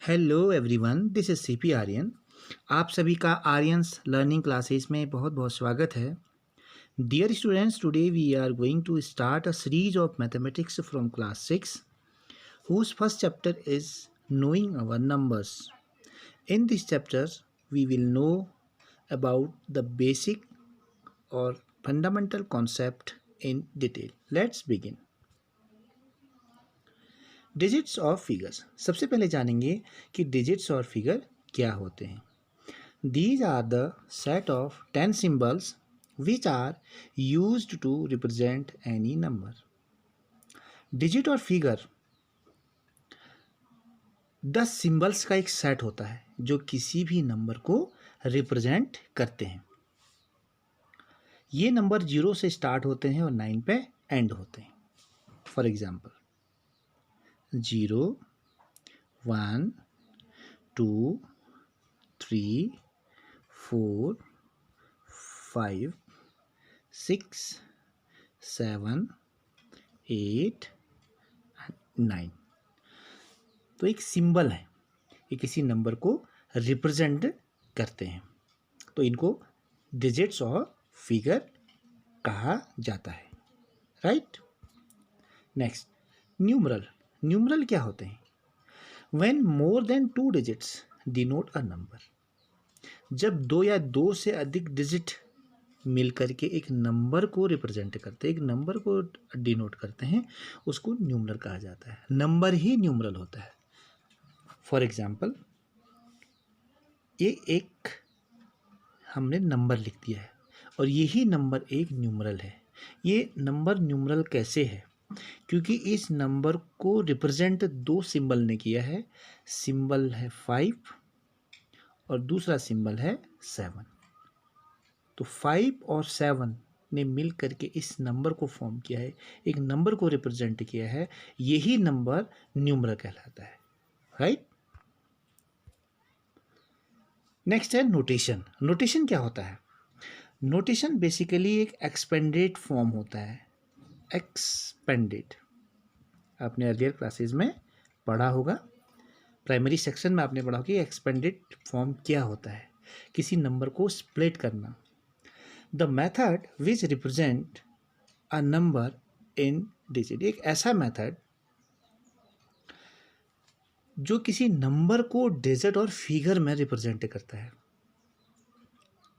Hello everyone, this is CP Aryan. आप सभी का आर्यंस लर्निंग क्लासेस में बहुत बहुत स्वागत है। Dear students, today we are going to start a series of mathematics from class 6 whose first chapter is knowing our numbers. In this chapter we will know about the basic or fundamental concept in detail. Let's begin. Digits और figures. सबसे पहले जानेंगे कि digits और figure क्या होते हैं। These are the set of 10 symbols which are used to represent any number. Digit और फिगर 10 सिंबल्स का एक सेट होता है जो किसी भी नंबर को रिप्रेजेंट करते हैं। ये नंबर 0 से स्टार्ट होते हैं और 9 पे एंड होते हैं। For example 0, 1, 2, 3, 4, 5, 6, 7, 8, 9। तो एक सिंबल है, ये किसी नंबर को रिप्रेजेंट करते हैं, तो इनको डिजिट्स और फिगर कहा जाता है। राइट। Next, numeral. न्यूमरल क्या होते हैं? When more than 2 digits denote a number. जब 2 या 2 से अधिक डिजिट मिल करके एक नंबर को रिप्रेजेंट करते हैं, एक नंबर को डिनोट करते हैं, उसको न्यूमरल कहा जाता है। नंबर ही न्यूमरल होता है। फॉर एग्जाम्पल, ये एक हमने नंबर लिख दिया है और यही नंबर एक न्यूमरल है। ये नंबर न्यूमरल कैसे है? क्योंकि इस नंबर को रिप्रेजेंट 2 सिंबल ने किया है। सिंबल है 5 और दूसरा सिंबल है 7। तो 5 और 7 ने मिल करके इस नंबर को फॉर्म किया है, एक नंबर को रिप्रेजेंट किया है। यही नंबर न्यूमरल कहलाता है। राइट। नेक्स्ट है नोटेशन। नोटेशन क्या होता है? नोटेशन बेसिकली एक एक्सपेंडेड फॉर्म होता है। एक्सपेंडेड आपने अर्लियर क्लासेस में पढ़ा होगा, प्राइमरी सेक्शन में आपने पढ़ा होगा कि एक्सपेंडेड फॉर्म क्या होता है। किसी नंबर को स्प्लिट करना। The method which represent a number in digit. एक ऐसा मेथड जो किसी नंबर को डिजिट और फिगर में रिप्रेजेंट करता है।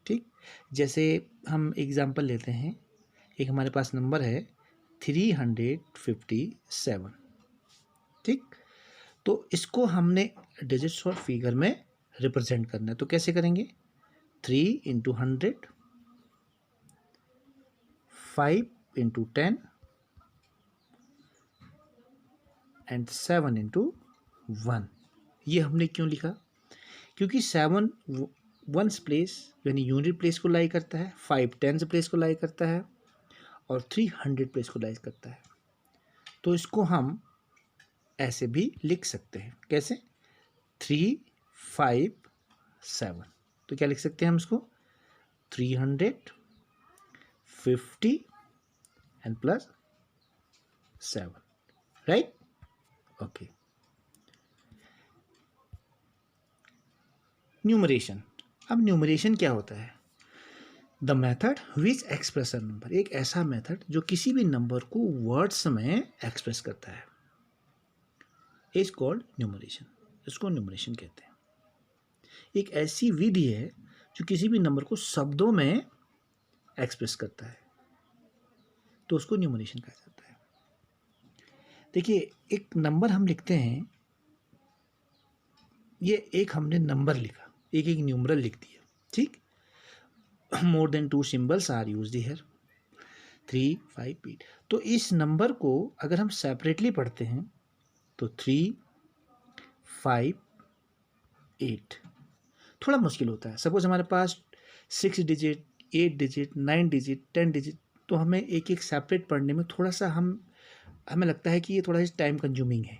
ठीक, जैसे हम एग्जांपल लेते हैं, एक हमारे पास नंबर है 357। ठीक, तो इसको हमने डिजिट्स और फिगर में रिप्रेजेंट करना है, तो कैसे करेंगे? 3 × 100, 5 × 10 एंड 7 × 1। ये हमने क्यों लिखा? क्योंकि 7 वंस प्लेस यानी यूनिट प्लेस को लाई करता है, 5 टेंस प्लेस को लाई करता है और 3 100 प्लेस को लाई करता है। तो इसको हम ऐसे भी लिख सकते हैं। कैसे? 3, 5, 7। तो क्या लिख सकते हैं हम इसको? 350 and plus 7। Right. Okay. Numeration. अब न्यूमरेशन क्या होता है? The method which express a number. एक ऐसा मेथड जो किसी भी नंबर को वर्ड्स में एक्सप्रेस करता है, इज कॉल्ड न्यूमरेशन। इसको न्यूमरेशन कहते हैं। एक ऐसी विधि है जो किसी भी नंबर को शब्दों में एक्सप्रेस करता है, तो उसको न्यूमरेशन कहा जाता है। देखिए, एक नंबर हम लिखते हैं, ये एक हमने नंबर लिखा, एक न्यूमरल लिख दिया। ठीक, more than 2 symbols are used here, 3, 5, 8। तो इस नंबर को अगर हम सेपरेटली पढ़ते हैं तो 3, 5, 8 थोड़ा मुश्किल होता है। सपोज हमारे पास 6 डिजिट, 8 डिजिट, 9 डिजिट, 10 डिजिट, तो हमें एक एक सेपरेट पढ़ने में थोड़ा सा हमें लगता है कि ये थोड़ा सा टाइम कंज्यूमिंग है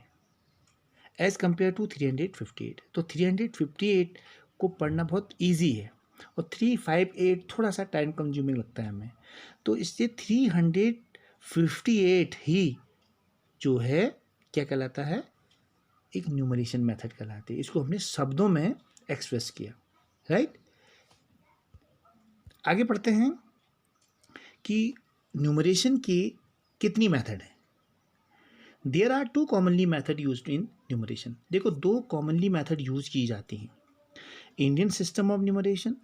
एज़ कम्पेयर टू 358। तो 358 को पढ़ना बहुत ईजी है और 358 थोड़ा सा टाइम कंज्यूमिंग लगता है हमें। तो इससे 358 ही जो है क्या कहलाता है? एक न्यूमरेशन मेथड कहलाती है। इसको हमने शब्दों में एक्सप्रेस किया, राइट। आगे पढ़ते हैं कि न्यूमरेशन की कितनी मेथड है। There are 2 commonly method used in numeration. देखो 2 कॉमनली मेथड यूज की जाती हैं। Indian system of numeration,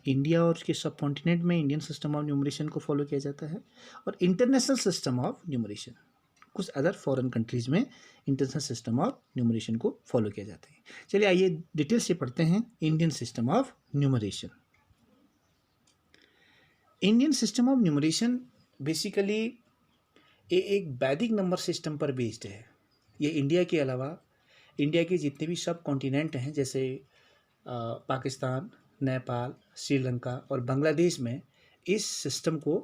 India और उसके सब कॉन्टिनेंट में इंडियन सिस्टम ऑफ न्यूमरेशन को फॉलो किया जाता है, और इंटरनेशनल सिस्टम ऑफ न्यूमरेशन, कुछ अदर फॉरेन कंट्रीज में इंटरनेशनल सिस्टम ऑफ न्यूमरेशन को फॉलो किया जाता है। चलिए आइए डिटेल से पढ़ते हैं Indian system of numeration. Indian system of numeration basically एक वैदिक नंबर सिस्टम पर बेस्ड है। ये इंडिया के अलावा इंडिया के जितने भी सब कॉन्टिनेंट हैं, जैसे पाकिस्तान, नेपाल, श्रीलंका और बांग्लादेश में इस सिस्टम को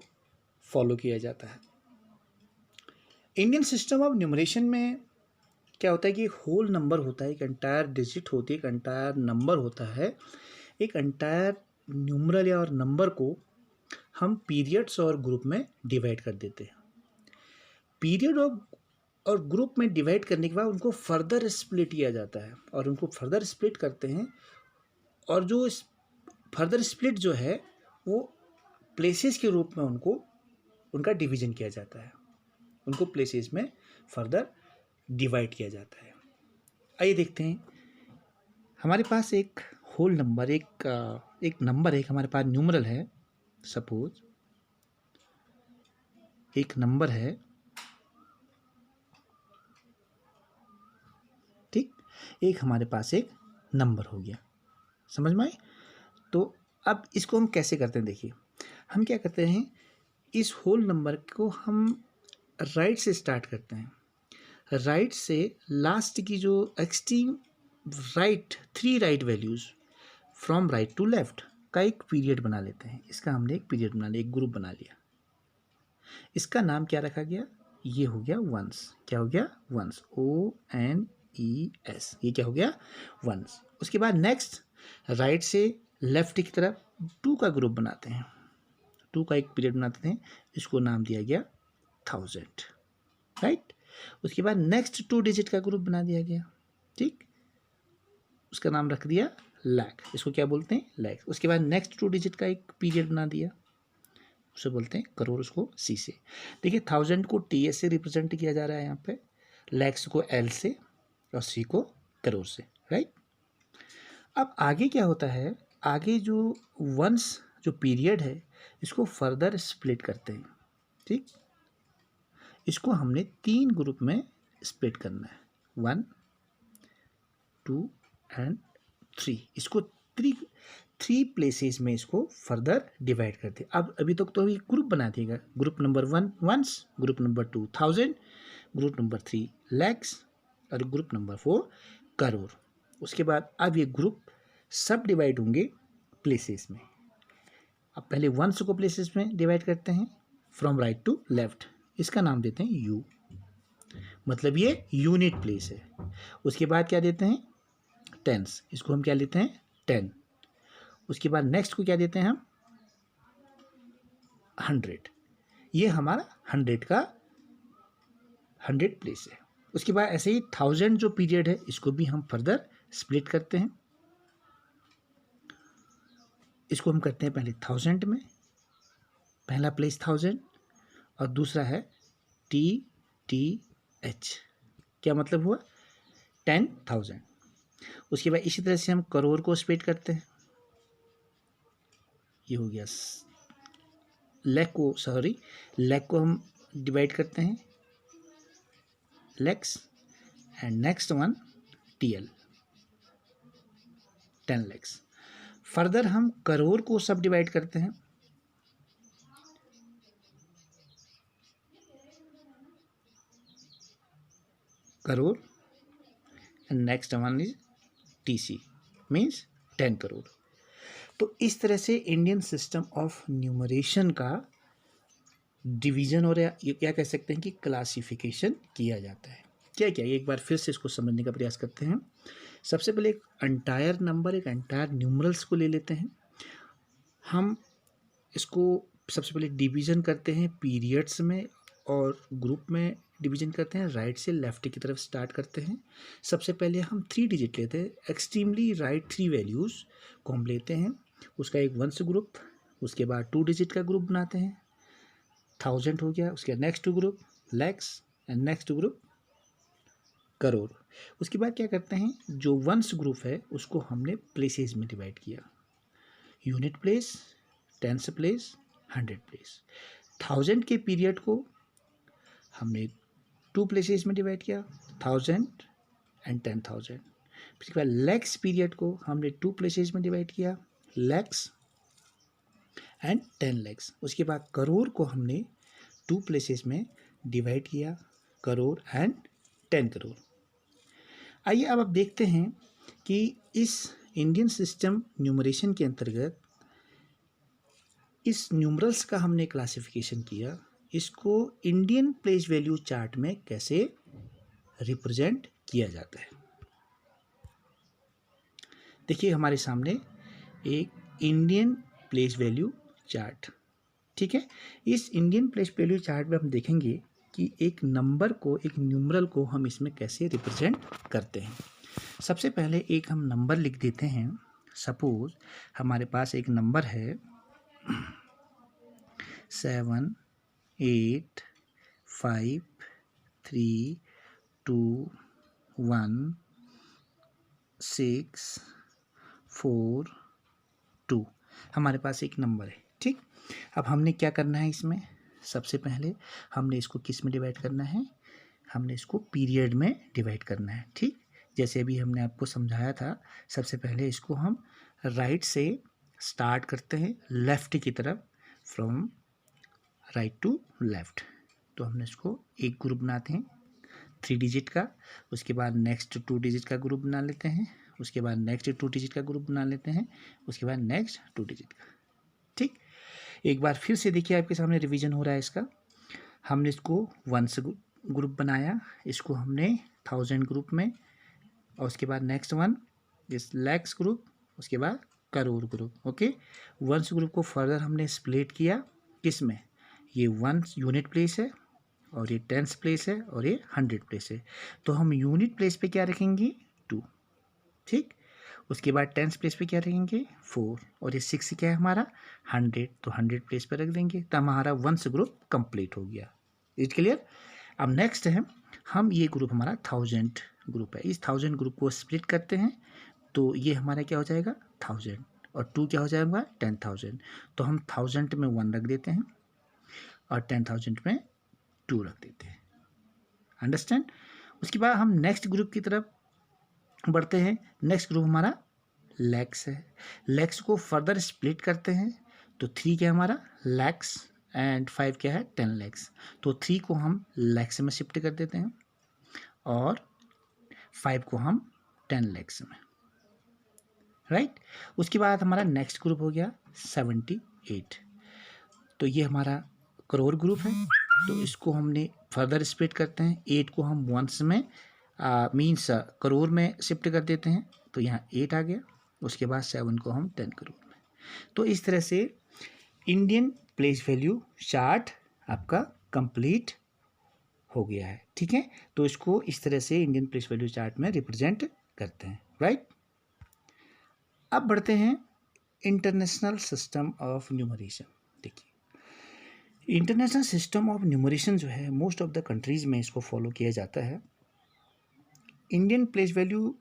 फॉलो किया जाता है। इंडियन सिस्टम ऑफ न्यूमरेशन में क्या होता है कि एक होल नंबर होता है, एक एंटायर डिजिट होती है, एक एंटायर नंबर होता है। एक एंटायर न्यूमरल या और नंबर को हम पीरियड्स और ग्रुप में डिवाइड कर देते हैं। पीरियड और ग्रुप में डिवाइड करने के बाद उनको फर्दर स्प्लिट किया जाता है, और उनको फर्दर स्प्लिट करते हैं, और जो इस फर्दर स्प्लिट जो है वो प्लेसेस के रूप में उनका डिवीजन किया जाता है, उनको प्लेसेस में फर्दर डिवाइड किया जाता है। आइए देखते हैं, हमारे पास एक होल नंबर, एक नंबर है, हमारे पास न्यूमरल है। सपोज एक नंबर है, ठीक, एक हमारे पास एक नंबर हो गया, समझ में आए। तो अब इसको हम कैसे करते हैं, देखिए हम क्या करते हैं, इस होल नंबर को हम राइट से स्टार्ट करते हैं। राइट से लास्ट की जो extreme right 3 right values from right to left का एक पीरियड बना लेते हैं। इसका हमने एक पीरियड बना लिया, एक ग्रुप बना लिया। इसका नाम क्या रखा गया, ये हो गया वंस। क्या हो गया, वंस, ONES, ये क्या हो गया, वंस। उसके बाद नेक्स्ट राइट से लेफ्ट की तरफ 2 का ग्रुप बनाते हैं, 2 का एक पीरियड बनाते हैं, इसको नाम दिया गया 1000, राइट। उसके बाद नेक्स्ट 2 डिजिट का ग्रुप बना दिया गया, ठीक, उसका नाम रख दिया लाख, इसको क्या बोलते हैं, लाख। उसके बाद नेक्स्ट 2 डिजिट का एक पीरियड बना दिया, उसे बोलते हैं करोड़, उसको C से। देखिए 1000 को TS से रिप्रेजेंट किया जा रहा है यहाँ पे, लैक्स को L से और C को करोड़ से, राइट। अब आगे क्या होता है, आगे जो वंस जो पीरियड है इसको फर्दर स्प्लिट करते हैं, ठीक। इसको हमने 3 ग्रुप में स्प्लिट करना है, 1, 2 एंड 3। इसको 3 प्लेसेस में इसको फर्दर डिवाइड करते हैं। अब अभी तक तो ये ग्रुप बना दिएगा, group number 1 ones, group number 2 1000, group number 3 lakhs और ग्रुप नंबर 4 करोड़। उसके बाद अब ये ग्रुप सब डिवाइड होंगे प्लेसेस में। अब पहले वंस को प्लेसेस में डिवाइड करते हैं फ्रॉम राइट टू लेफ्ट, इसका नाम देते हैं U, मतलब ये यूनिट प्लेस है। उसके बाद क्या देते हैं, टेंस, इसको हम क्या लेते हैं 10। उसके बाद नेक्स्ट को क्या देते हैं हम 100, ये हमारा 100 का 100 प्लेस है। उसके बाद ऐसे ही 1000 जो पीरियड है इसको भी हम फर्दर स्प्लिट करते हैं। इसको हम करते हैं पहले 1000 में, पहला प्लेस 1000 और दूसरा है TTH, क्या मतलब हुआ 10,000। उसके बाद इसी तरह से हम करोड़ को स्प्लिट करते हैं, ये हो गया लैख को हम डिवाइड करते हैं lakhs, and next one TL 10 lakhs. Further हम करोड़ को सब डिवाइड करते हैं, crore, and next one is TC means 10 crore. तो इस तरह से इंडियन सिस्टम ऑफ न्यूमरेशन का डिवीज़न और ये क्या कह सकते हैं कि क्लासिफिकेशन किया जाता है। क्या क्या, एक बार फिर से इसको समझने का प्रयास करते हैं। सबसे पहले एक एंटायर नंबर, एक एंटायर न्यूमरल्स को ले लेते हैं। हम इसको सबसे पहले डिवीज़न करते हैं पीरियड्स में और ग्रुप में डिवीजन करते हैं, राइट से लेफ्ट की तरफ स्टार्ट करते हैं। सबसे पहले हम 3 डिजिट लेते हैं, एक्सट्रीमली राइट 3 वैल्यूज़ को हम लेते हैं, उसका एक वंस ग्रुप, उसके बाद 2 डिजिट का ग्रुप बनाते हैं, 1000 हो गया, उसके next group lakhs and next group crore. उसके बाद क्या करते हैं, जो वंस ग्रुप है उसको हमने प्लेसेस में डिवाइड किया, unit place, tens place, 100 place. 1000 के पीरियड को हमने 2 प्लेसेस में डिवाइड किया, 1000 एंड 10,000। उसके बाद लैक्स पीरियड को हमने 2 प्लेसेस में डिवाइड किया, लैक्स एंड 10 लैक्स। उसके बाद करोड़ को हमने 2 प्लेसेस में डिवाइड किया, करोड़ एंड 10 करोड़। आइए अब आप देखते हैं कि इस इंडियन सिस्टम न्यूमरेशन के अंतर्गत इस न्यूमरल्स का हमने क्लासिफिकेशन किया, इसको इंडियन प्लेस वैल्यू चार्ट में कैसे रिप्रेजेंट किया जाता है। देखिए हमारे सामने एक इंडियन प्लेस वैल्यू चार्ट, ठीक है। इस इंडियन प्लेस वैल्यू चार्ट में हम देखेंगे कि एक नंबर को, एक न्यूमरल को हम इसमें कैसे रिप्रेजेंट करते हैं। सबसे पहले एक हम नंबर लिख देते हैं। सपोज हमारे पास एक नंबर है 7 8 5 3 2 1 6 4 2 हमारे पास एक नंबर है, ठीक। अब हमने क्या करना है, इसमें सबसे पहले हमने इसको किस में डिवाइड करना है, हमने इसको पीरियड में डिवाइड करना है, ठीक। जैसे अभी हमने आपको समझाया था, सबसे पहले इसको हम राइट से स्टार्ट करते हैं लेफ़्ट की तरफ, फ्रॉम राइट टू लेफ़्ट। तो हमने इसको एक ग्रुप बनाते हैं 3 डिजिट का, उसके बाद नेक्स्ट 2 डिजिट का ग्रुप बना लेते हैं, उसके बाद नेक्स्ट 2 डिजिट का ग्रुप बना लेते हैं, उसके बाद नेक्स्ट 2 डिजिट का, ठीक। एक बार फिर से देखिए आपके सामने रिवीजन हो रहा है इसका। हमने इसको वंस ग्रुप बनाया, इसको हमने 1000 ग्रुप में, और उसके बाद नेक्स्ट वन इस लैक्स ग्रुप, उसके बाद crore group, okay. Once group को फर्दर हमने स्प्लिट किया किस में, ये 1 यूनिट प्लेस है, और ये 10th प्लेस है, और ये 100 प्लेस है। तो हम यूनिट प्लेस पे क्या रखेंगे, 2, ठीक। उसके बाद 10th प्लेस पे क्या रखेंगे, 4, और ये 6 क्या है हमारा 100, तो 100 प्लेस पे रख देंगे। तो हमारा वंस ग्रुप कंप्लीट हो गया। Is clear. अब नेक्स्ट है, हम ये ग्रुप हमारा 1000 ग्रुप है, इस 1000 ग्रुप को स्प्लिट करते हैं, तो ये हमारा क्या हो जाएगा 1000, और 2 क्या हो जाएगा 10,000। तो हम 1000 में 1 रख देते हैं, और 10,000 में 2 रख देते हैं। अंडरस्टैंड। उसके बाद हम नेक्स्ट ग्रुप की तरफ बढ़ते हैं। नेक्स्ट ग्रुप हमारा लैक्स है, लैक्स को फर्दर स्प्लिट करते हैं, तो 3 क्या हमारा लैक्स, एंड 5 क्या है 10 लैक्स। तो 3 को हम लैक्स में शिफ्ट कर देते हैं, और 5 को हम 10 लैक्स में, राइट। उसके बाद हमारा नेक्स्ट ग्रुप हो गया 78। तो ये हमारा करोड़ ग्रुप है, तो इसको हमने फर्दर स्प्लिट करते हैं, 8 को हम वंस में मीन्स करोड़ में शिफ्ट कर देते हैं, तो यहाँ 8 आ गया। उसके बाद 7 को हम 10 करोड़ में। तो इस तरह से इंडियन प्लेस वैल्यू चार्ट आपका कंप्लीट हो गया है, ठीक है। तो इसको इस तरह से इंडियन प्लेस वैल्यू चार्ट में रिप्रेजेंट करते हैं, राइट। अब बढ़ते हैं इंटरनेशनल सिस्टम ऑफ न्यूमरेशन। देखिए इंटरनेशनल सिस्टम ऑफ न्यूमरेशन जो है मोस्ट ऑफ द कंट्रीज़ में इसको फॉलो किया जाता है। इंडियन प्लेस वैल्यू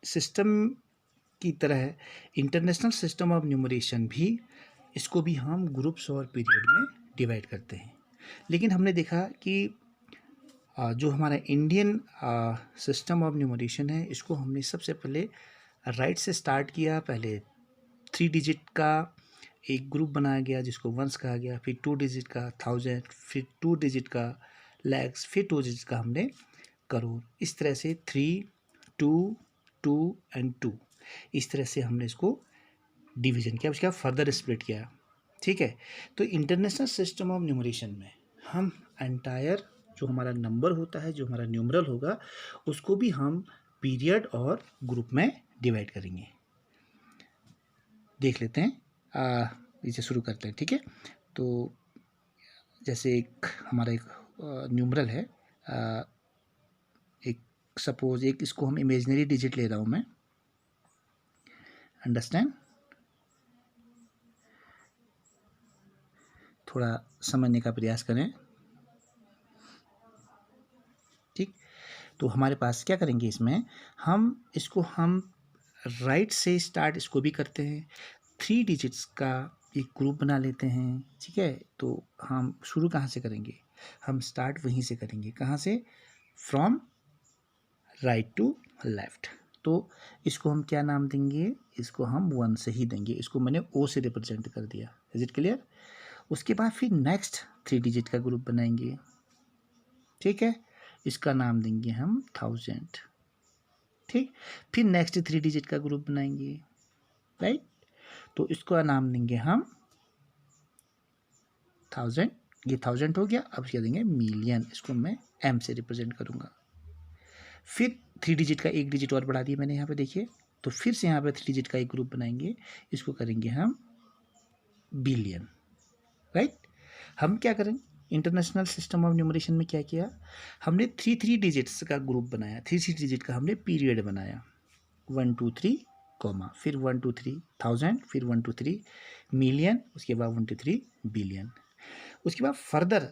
सिस्टम की तरह इंटरनेशनल सिस्टम ऑफ न्यूमरेशन भी, इसको भी हम ग्रुप्स और पीरियड में डिवाइड करते हैं। लेकिन हमने देखा कि जो हमारा इंडियन सिस्टम ऑफ न्यूमरेशन है, इसको हमने सबसे पहले राइट से स्टार्ट किया। पहले 3 डिजिट का एक ग्रुप बनाया गया जिसको वंस कहा गया, फिर 2 डिजिट का 1000, फिर 2 डिजिट का लैक्स, फिर 2 डिजिट का हमने करोड़। इस तरह से 3, 2, 2 एंड 2, इस तरह से हमने इसको डिवीज़न किया, उसके बाद फर्दर स्प्लिट किया, ठीक है। तो इंटरनेशनल सिस्टम ऑफ न्यूमरेशन में हम एंटायर जो हमारा नंबर होता है, जो हमारा न्यूमरल होगा, उसको भी हम पीरियड और ग्रुप में डिवाइड करेंगे। देख लेते हैं, इसे शुरू करते हैं, ठीक है। तो जैसे एक हमारा एक न्यूमरल है, एक सपोज एक इसको हम इमेजिनरी डिजिट ले रहा हूँ मैं, अंडरस्टैंड, थोड़ा समझने का प्रयास करें, ठीक। तो हमारे पास क्या करेंगे, इसमें हम राइट से स्टार्ट इसको भी करते हैं, 3 डिजिट्स का एक ग्रुप बना लेते हैं, ठीक है। तो हम शुरू कहाँ से करेंगे, हम स्टार्ट वहीं से करेंगे, कहाँ से, फ्रॉम राइट टू लेफ्ट। तो इसको हम क्या नाम देंगे, इसको हम 1 से ही देंगे, इसको मैंने O से रिप्रेजेंट कर दिया, इज इट क्लियर। उसके बाद फिर नेक्स्ट 3 डिजिट का ग्रुप बनाएंगे, ठीक है, इसका नाम देंगे हम 1000, ठीक। फिर नेक्स्ट 3 डिजिट का ग्रुप बनाएंगे, राइट, तो इसका नाम देंगे हम 1000, ये 1000 हो गया। अब क्या देंगे, मिलियन, इसको मैं M से रिप्रेजेंट करूँगा। फिर 3 डिजिट का एक डिजिट और बढ़ा दिया मैंने यहाँ पे, देखिए, तो फिर से यहाँ पे 3 डिजिट का एक ग्रुप बनाएंगे, इसको करेंगे हम बिलियन, राइट। हम क्या करें, इंटरनेशनल सिस्टम ऑफ न्यूमरेशन में क्या किया, हमने 3 डिजिट्स का ग्रुप बनाया, 3 डिजिट का हमने पीरियड बनाया, 1 2 3 कॉमा, फिर 1 2 3 1000, फिर 1 2 3 मिलियन, उसके बाद 1 2 3 बिलियन। उसके बाद फर्दर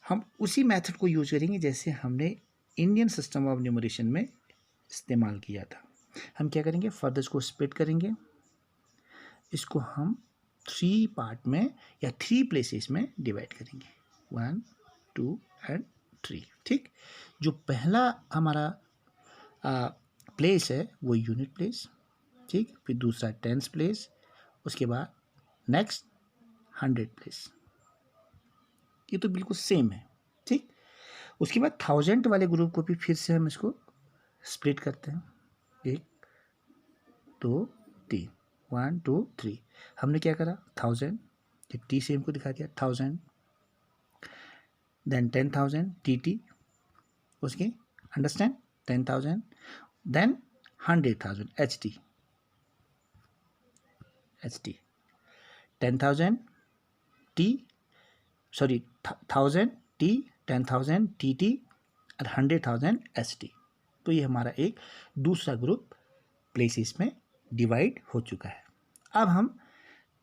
हम उसी मेथड को यूज करेंगे जैसे हमने इंडियन सिस्टम ऑफ न्यूमरेशन में इस्तेमाल किया था। हम क्या करेंगे, फर्दर इसको स्प्लिट करेंगे, इसको हम 3 पार्ट में या 3 प्लेसेस में डिवाइड करेंगे, 1 2 एंड 3, ठीक। जो पहला हमारा प्लेस है वो यूनिट प्लेस, ठीक, फिर दूसरा टेंस प्लेस, उसके बाद नेक्स्ट 100 प्लेस, ये तो बिल्कुल सेम है, ठीक। उसके बाद 1000 वाले ग्रुप को भी फिर से हम इसको स्प्लिट करते हैं, 1 2 3, 1 2 3, हमने क्या करा, 1000, ये टी से इनको दिखा दिया 1000, देन 10,000 TT, उसके understand 10,000, then 100,000 HT 10,000 T, sorry 1000 T, 10,000 TT और 100,000 ST। तो ये हमारा एक दूसरा ग्रुप प्लेसेस में डिवाइड हो चुका है। अब हम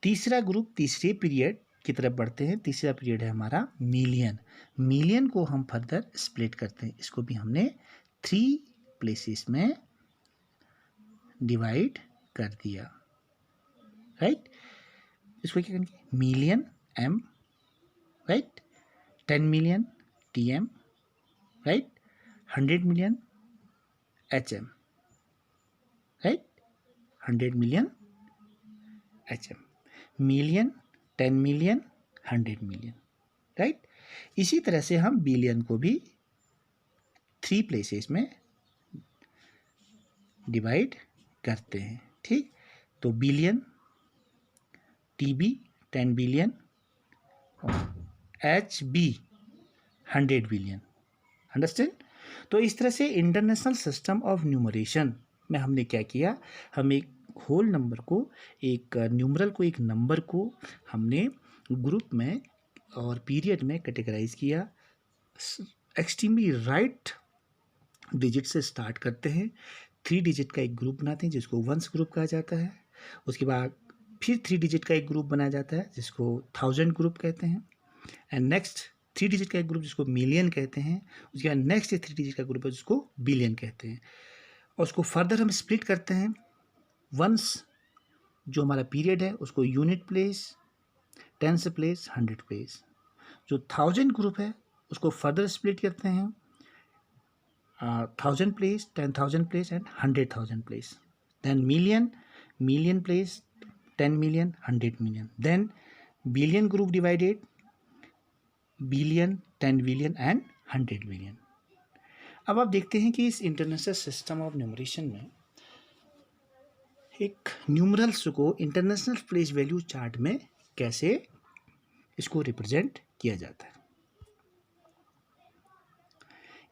तीसरा ग्रुप, तीसरे पीरियड की तरफ बढ़ते हैं। तीसरा पीरियड है हमारा मिलियन। मिलियन को हम फर्दर स्प्लिट करते हैं, इसको भी हमने 3 प्लेसेस में डिवाइड कर दिया, राइट। इसको क्या करेंगे, million M, right, 10 million TM, right, 100 million HM, right, 100 million HM, million, 10 million, 100 million, right. इसी तरह से हम बिलियन को भी 3 प्लेसेस में डिवाइड करते हैं, ठीक। तो billion, TB 10 billion, HB 100 billion, understand. तो इस तरह से इंटरनेशनल सिस्टम ऑफ न्यूमरेशन में हमने क्या किया, हम एक होल नंबर को, एक न्यूमरल को, एक नंबर को हमने ग्रुप में और पीरियड में कैटेगराइज किया। एक्सट्रीमली राइट डिजिट से स्टार्ट करते हैं, 3 डिजिट का एक ग्रुप बनाते हैं जिसको वंस ग्रुप कहा जाता है। उसके बाद फिर 3 डिजिट का एक ग्रुप बनाया जाता है जिसको 1000 ग्रुप कहते हैं, एंड नेक्स्ट 3 डिजिट का एक ग्रुप जिसको मिलियन कहते हैं। उसके बाद नेक्स्ट 3 डिजिट का ग्रुप है जिसको बिलियन कहते हैं, और उसको फर्दर हम स्प्लिट करते हैं। वंस जो हमारा पीरियड है उसको unit place, tens place, 100 place. जो 1000 ग्रुप है उसको फर्दर स्प्लिट करते हैं, 1000 place, 10,000 place and 100,000 place. Then million, million place, 10 million, 100 million. Then billion group divided, billion, 10 billion and 100 billion. अब आप देखते हैं कि इस इंटरनेशनल सिस्टम ऑफ न्यूमरेशन में एक न्यूमरल्स को इंटरनेशनल प्लेस वैल्यू चार्ट में कैसे इसको रिप्रेजेंट किया जाता है।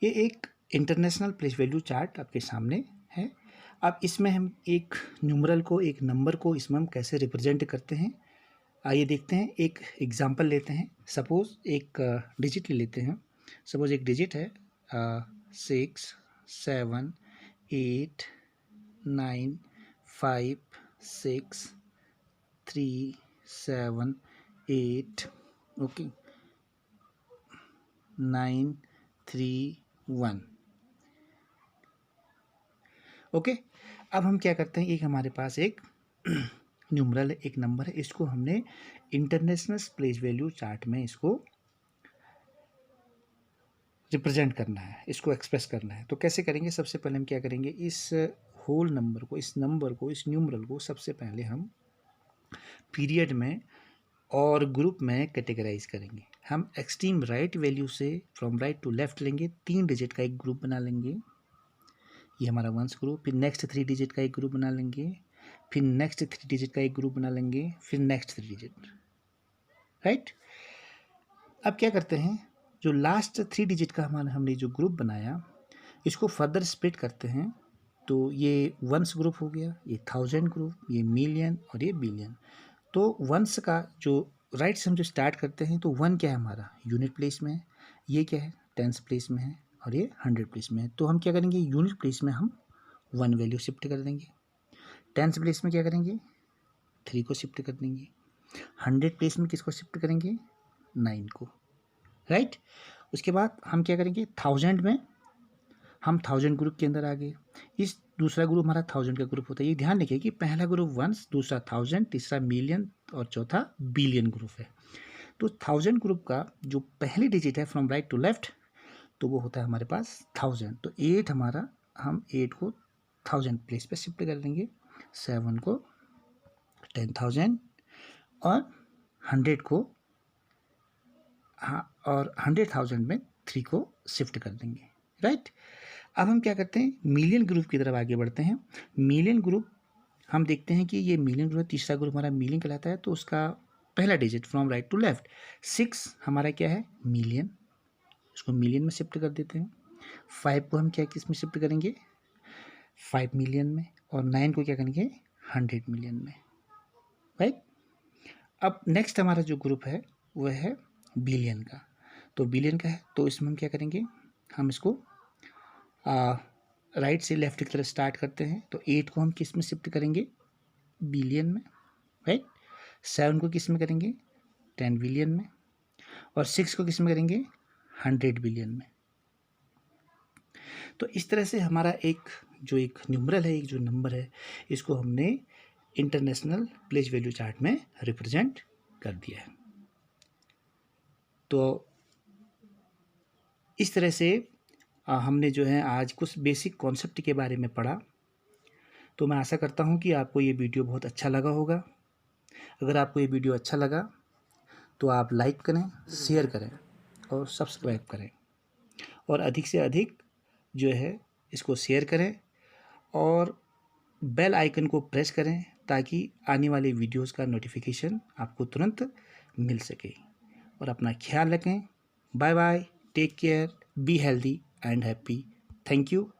ये एक इंटरनेशनल प्लेस वैल्यू चार्ट आपके सामने है। अब इसमें हम एक न्यूमरल को, एक नंबर को इसमें हम कैसे रिप्रेजेंट करते हैं, आइए देखते हैं। एक एग्जांपल लेते हैं। सपोज एक डिजिट ले लेते हैं सपोज एक डिजिट है 6 7 8 9 5 6 3 7 8 ओके 9 3 1 ओके। अब हम क्या करते हैं, एक हमारे पास एक न्यूमरल है, एक नंबर है, इसको हमने इंटरनेशनल प्लेस वैल्यू चार्ट में इसको रिप्रेजेंट करना है, इसको एक्सप्रेस करना है। तो कैसे करेंगे, सबसे पहले हम क्या करेंगे, इस होल नंबर को, इस नंबर को, इस न्यूमरल को सबसे पहले हम पीरियड में और ग्रुप में कैटेगराइज करेंगे। हम एक्सट्रीम राइट वैल्यू से फ्रॉम राइट टू लेफ्ट लेंगे, 3 डिजिट का एक ग्रुप बना लेंगे, ये हमारा वंस ग्रुप। फिर नेक्स्ट 3 डिजिट का एक ग्रुप बना लेंगे, फिर नेक्स्ट 3 डिजिट का एक ग्रुप बना लेंगे, फिर नेक्स्ट 3 डिजिट, राइट। अब क्या करते हैं, जो लास्ट 3 डिजिट का हमने जो ग्रुप बनाया, इसको फर्दर स्प्लिट करते हैं। तो ये वंस ग्रुप हो गया, ये 1000 ग्रुप, ये मिलियन और ये बिलियन। तो वंस का जो राइट से हम जो स्टार्ट करते हैं, तो 1 क्या है हमारा, यूनिट प्लेस में है, ये क्या है, टेंस प्लेस में है, और ये 100 प्लेस में है। तो हम क्या करेंगे, यूनिट प्लेस में हम 1 वैल्यू शिफ्ट कर देंगे, टेंस प्लेस में क्या करेंगे, 3 को शिफ्ट कर देंगे, 100 प्लेस में किसको शिफ्ट करेंगे, 9 को, राइट। उसके बाद हम क्या करेंगे, 1000 में हम 1000 ग्रुप के अंदर आ गए। इस दूसरा ग्रुप हमारा 1000 का ग्रुप होता है। ये ध्यान रखिए कि पहला ग्रुप वंस, दूसरा 1000, तीसरा मिलियन और चौथा बिलियन ग्रुप है। तो 1000 ग्रुप का जो पहली डिजिट है फ्रॉम राइट टू लेफ्ट, तो वो होता है हमारे पास 1000। तो 8 हमारा, हम 8 को 1000 प्लेस पे शिफ्ट कर देंगे, 7 को 10,000 और 100 को, हाँ, और 100,000 में 3 को शिफ्ट कर देंगे, राइट। अब हम क्या करते हैं, मिलियन ग्रुप की तरफ आगे बढ़ते हैं। मिलियन ग्रुप हम देखते हैं कि ये मिलियन ग्रुप, तीसरा ग्रुप हमारा मिलियन कहलाता है। तो उसका पहला digit from right to left, 6 हमारा क्या है, मिलियन, उसको मिलियन में शिफ्ट कर देते हैं। 5 को हम क्या किस में शिफ्ट करेंगे, 5 मिलियन में, और 9 को क्या करेंगे, 100 मिलियन में, राइट। अब नेक्स्ट हमारा जो ग्रुप है वह है बिलियन का। तो बिलियन का है, तो इसमें हम क्या करेंगे, हम इसको राइट से लेफ्ट की तरफ स्टार्ट करते हैं। तो 8 को हम किस में शिफ्ट करेंगे, बिलियन में, राइट। 7 को किस में करेंगे, 10 बिलियन में, और 6 को किस में करेंगे, 100 बिलियन में। तो इस तरह से हमारा एक न्यूमरल है, एक जो नंबर है, इसको हमने इंटरनेशनल प्लेस वैल्यू चार्ट में रिप्रेजेंट कर दिया है। तो इस तरह से हमने जो है आज कुछ बेसिक कॉन्सेप्ट के बारे में पढ़ा। तो मैं आशा करता हूँ कि आपको ये वीडियो बहुत अच्छा लगा होगा। अगर आपको ये वीडियो अच्छा लगा तो आप लाइक करें, शेयर करें और सब्सक्राइब करें, और अधिक से अधिक जो है इसको शेयर करें और बेल आइकन को प्रेस करें, ताकि आने वाले वीडियोस का नोटिफिकेशन आपको तुरंत मिल सके। और अपना ख्याल रखें। Bye bye, take care, be healthy and happy. Thank you.